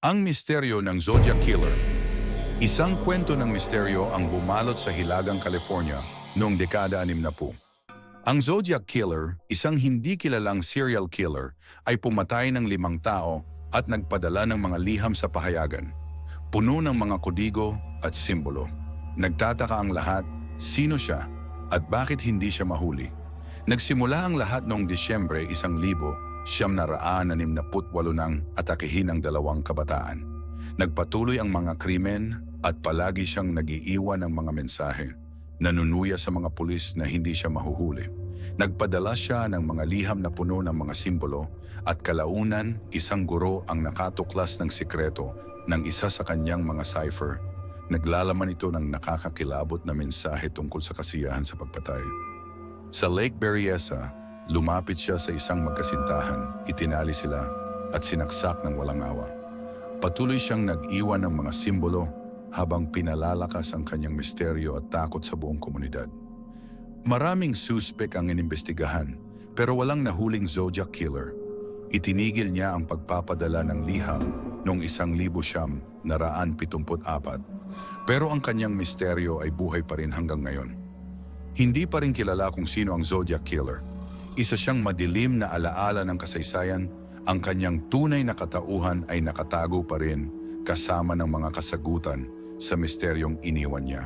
Ang misteryo ng Zodiac Killer. Isang kwento ng misteryo ang bumalot sa Hilagang California noong dekada 60. Ang Zodiac Killer, isang hindi kilalang serial killer, ay pumatay ng 5 tao at nagpadala ng mga liham sa pahayagan. Puno ng mga kodigo at simbolo. Nagtataka ang lahat, sino siya at bakit hindi siya mahuli. Nagsimula ang lahat noong Disyembre 1968 nang atakihin ang 2 kabataan. Nagpatuloy ang mga krimen at palagi siyang nag-iiwan ng mga mensahe. Nanunuya sa mga pulis na hindi siya mahuhuli. Nagpadala siya ng mga liham na puno ng mga simbolo at kalaunan isang guro ang nakatuklas ng sikreto ng isa sa kanyang mga cipher. Naglalaman ito ng nakakakilabot na mensahe tungkol sa kasiyahan sa pagpatay. Sa Lake Berryessa, lumapit siya sa isang magkasintahan, itinali sila at sinaksak ng walang awa. Patuloy siyang nag-iwan ng mga simbolo habang pinalalakas ang kanyang misteryo at takot sa buong komunidad. Maraming suspek ang inimbestigahan pero walang nahuling Zodiac Killer. Itinigil niya ang pagpapadala ng liham noong 1974 pero ang kanyang misteryo ay buhay pa rin hanggang ngayon. Hindi pa rin kilala kung sino ang Zodiac Killer. Isa siyang madilim na alaala ng kasaysayan, ang kanyang tunay na katauhan ay nakatago pa rin kasama ng mga kasagutan sa misteryong iniwan niya.